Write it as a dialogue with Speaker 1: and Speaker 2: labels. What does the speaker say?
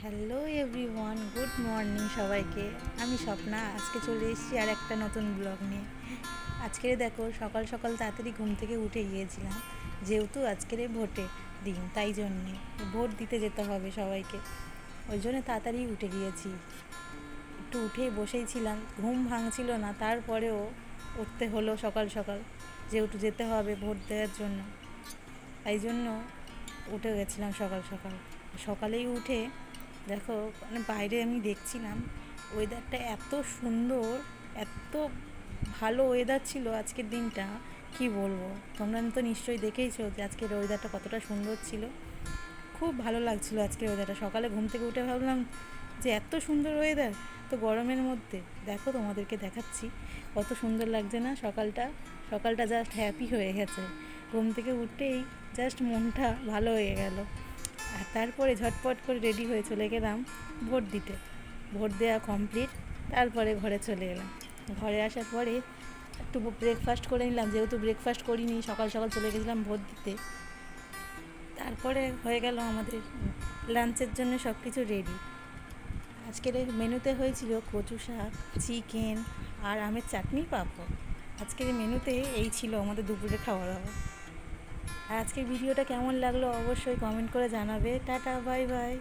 Speaker 1: Hello everyone, good morning সবাইকে। আমি স্বপ্না, আজকে চলে এসেছি আর একটা নতুন ব্লগ নিয়ে। আজকে দেখো সকাল সকাল তাড়াতাড়ি ঘুম থেকে উঠে গিয়েছিলাম, যেহেতু আজকের ভোটের দিন, তাই জন্যে ভোট দিতে যেতে হবে সবাইকে, ওই জন্য তাড়াতাড়ি উঠে গিয়েছি। একটু উঠেই বসেই ছিলাম, ঘুম ভাঙছিল না, তারপরেও উঠতে হলো সকাল সকাল, যেহেতু যেতে হবে ভোট দেওয়ার জন্য, তাই জন্য উঠে গেছিলাম সকাল সকাল। সকালেই উঠে দেখো, মানে বাইরে আমি দেখছিলাম ওয়েদারটা এত সুন্দর, এত ভালো ওয়েদার ছিল আজকের দিনটা, কি বলবো। তোমরা তো নিশ্চয়ই দেখেইছো যে আজকের ওয়েদারটা কতটা সুন্দর ছিল। খুব ভালো লাগছিল আজকের ওয়েদারটা। সকালে ঘুম থেকে উঠে ভাবলাম যে এত সুন্দর ওয়েদার, তো গরমের মধ্যে দেখো তোমাদেরকে দেখাচ্ছি কত সুন্দর লাগছে না সকালটা। সকালটা জাস্ট হ্যাপি হয়ে গেছে, ঘুম থেকে উঠেই জাস্ট মনটা ভালো হয়ে গেল। আর তারপরে ঝটপট করে রেডি হয়ে চলে গেলাম ভোট দিতে। ভোট দেওয়া কমপ্লিট, তারপরে ঘরে চলে এলাম। ঘরে আসার পরে একটু ব্রেকফাস্ট করে নিলাম, যেহেতু ব্রেকফাস্ট করিনি, সকাল সকাল চলে গেছিলাম ভোট দিতে। তারপরে হয়ে গেল আমাদের লাঞ্চের জন্য সব কিছু রেডি। আজকের এই মেনুতে হয়েছিল কচু শাক, চিকেন আর আমের চাটনি, পাঁপড়। আজকের এই মেনুতে এই ছিল আমাদের দুপুরে খাওয়া দাওয়া। আর আজকের ভিডিওটা কেমন লাগলো অবশ্যই কমেন্ট করে জানাবে। Tata, bye bye.